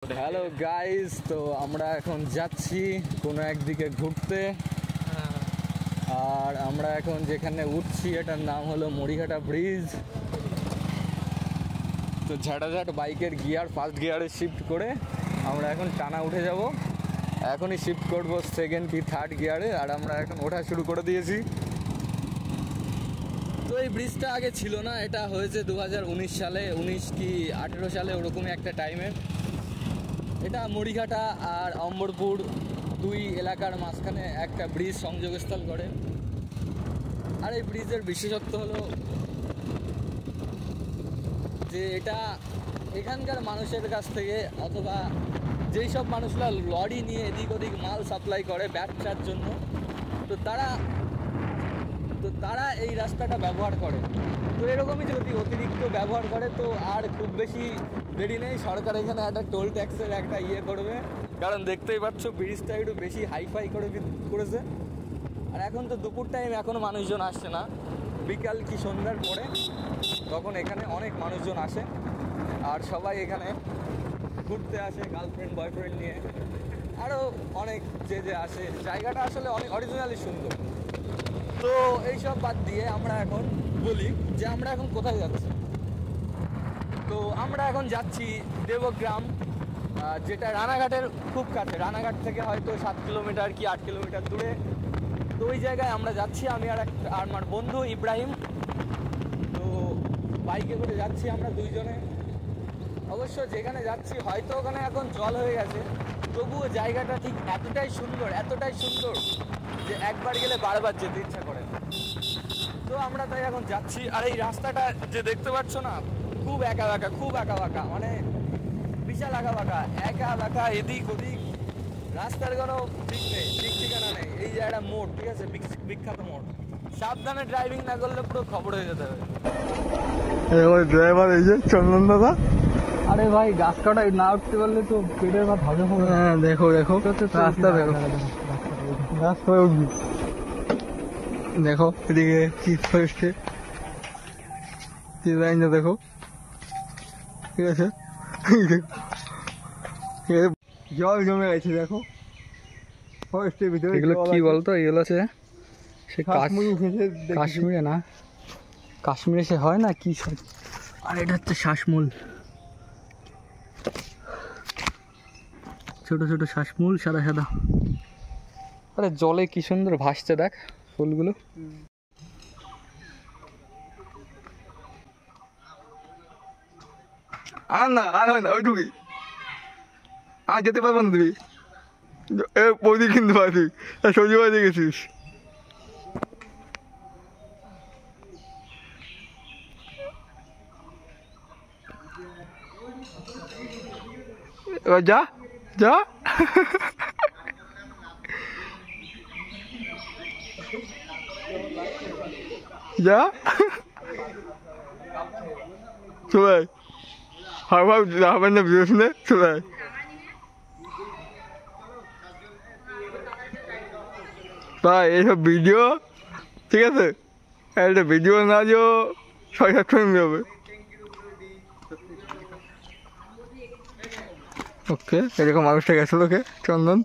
Hello guys, তো আমরা এখন যাচ্ছি কোনো একদিকে ঘুরতে। আর আমরা এখন যেখানে উঠছি এটার নাম হলো মরিঘাটা ব্রিজ। তো ঝাঁটাঝাট বাইকের গিয়ার ফার্স্ট গিয়ারে শিফট করে আমরা এখন টানা উঠে যাব। এখনই শিফট করব সেকেন্ড কি থার্ড গিয়ারে, আর আমরা এখন ওঠা শুরু করে দিয়েছি। তো এই ব্রিজটা আগে ছিল না, এটা হয়েছে 2019 সালে, 19 কি 18 সালে ওরকমই একটা টাইমে। এটা মরিঘাটা আর অম্বরপুর দুই এলাকার মাঝখানে একটা ব্রিজ সংযোগস্থল করে। আর এই ব্রিজের বিশেষত্ব হলো যে এটা এখানকার মানুষের কাছ থেকে, অথবা যেই সব মানুষরা লরি নিয়ে এদিক ওদিক মাল সাপ্লাই করে ব্যবসার জন্য, তো তারা এই রাস্তাটা ব্যবহার করে। তো এরকমই যদি অতিরিক্ত ব্যবহার করে তো আর খুব বেশি দেরি নেই, সরকার এখানে একটা টোল ট্যাক্সের একটা করবে। কারণ দেখতেই পাচ্ছ ব্রিজটা একটু বেশি হাইফাই করেছে। আর এখন তো দুপুর টাইম, এখনও মানুষজন আসছে না। বিকাল কি সন্ধ্যার পরে তখন এখানে অনেক মানুষজন আসে, আর সবাই এখানে ঘুরতে আসে গার্লফ্রেন্ড বয়ফ্রেন্ড নিয়ে। আরও অনেক যে আসে। জায়গাটা আসলে অনেক অরিজিনালি সুন্দর। তো এইসব বাদ দিয়ে আমরা এখন বলি যে আমরা এখন কোথায় যাচ্ছি। তো আমরা এখন যাচ্ছি দেবগ্রাম, যেটা রানাঘাটের খুব কাছে। রানাঘাট থেকে হয়তো 7 কিলোমিটার কি 8 কিলোমিটার দূরে। তো ওই জায়গায় আমরা যাচ্ছি, আমি আর আমার বন্ধু ইব্রাহিম। তো বাইকে করে যাচ্ছি আমরা দুইজনে। অবশ্য যেখানে যাচ্ছি হয়তো ওখানে এখন জল হয়ে গেছে, তবুও জায়গাটা ঠিক এতটাই সুন্দর যে একবার গেলে বারবার যেতে ইচ্ছা করে। তো আমরা তাই এখন যাচ্ছি। আর এই রাস্তাটা যে দেখতে পাচ্ছ না, খুব একা বাঁকা, মানে বিশাল একা বাঁকা, এদিক ওদিক রাস্তার কোনো ঠিক ঠিকানা নেই। এই যে একটা মোড়, ঠিক আছে, বিখ্যাত মোড়। সাবধানে ড্রাইভিং না করলে পুরো খবর হয়ে যেতে হবে। ড্রাইভার এই যে চন্দন দাদা। আরে ভাই, গাছ কাটা না উঠতে পারলে তো পেটের ভাত হজম হবে। হ্যাঁ দেখো রাস্তা দেখো, রাস্তায় উঠবি। দেখো এদিকে কি ফরেস্টে ডিজাইনটা দেখো, ঠিক আছে। জল জমে গেছে দেখো ফরেস্টের ভিতরে। এগুলো কি বলতো? এগুলো আছে সে কাশ্মীরে না, কাশ্মীরে সে হয় না কি, আর এটা হচ্ছে শ্বাসমূল, ছোট ছোট শ্বাসমূল, সাদা সাদা। আরে জলে কি সুন্দর ভাসছে দেখ ফুলগুলো। আর না ওইটুকুই, আর যেতে পারবো না তুমি। বৌদি কিনতে পারবি, সবজি বাজে গেছিস। এবার যা যা। যা চলে হবেন না ভিডিও শুনে চলে। ভাই এইসব ভিডিও, ঠিক আছে, একটা ভিডিও না যেও 6-7 মিনিট হবে। ওকে, এরকম মানুষটা গেছিল ওকে চন্দন।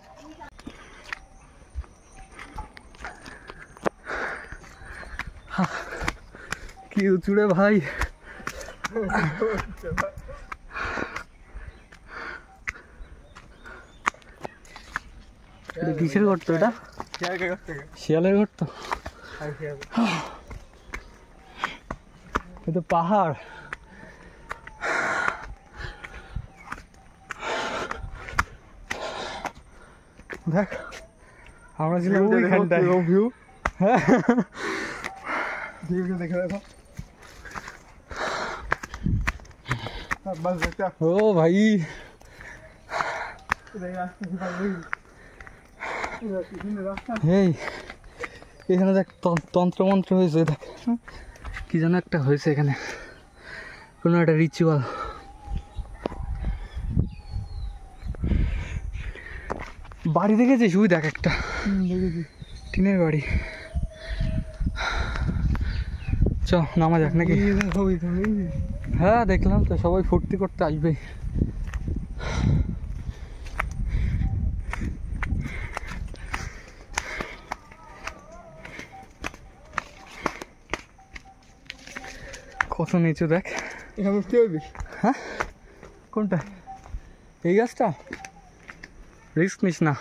কি উঁচুড়ে ভাই, কিসের গর্ত এটা? শিয়ালের গর্ত। এটা পাহাড়। দেখ আমরা ছিলাম ওইখানটায়। ভিউ, হ্যাঁ ভিউটা দেখে দেখো। ও ভাই, এই এখানে দেখ তন্ত্রমন্ত্র হয়েছে, দেখ কি যেন একটা হয়েছে এখানে, কোনো একটা রিচুয়াল। বাড়ি দেখেছিস? ওই দেখ একটা টিনের বাড়ি। চ নামা যাক নাকি? হ্যাঁ দেখলাম তো, সবাই ফুর্তি করতে আসবে। কত নিচু দেখ। এখানে উঠতে পারবি? হ্যাঁ কোনটা? এই গাছটা রিস্ক নিস না।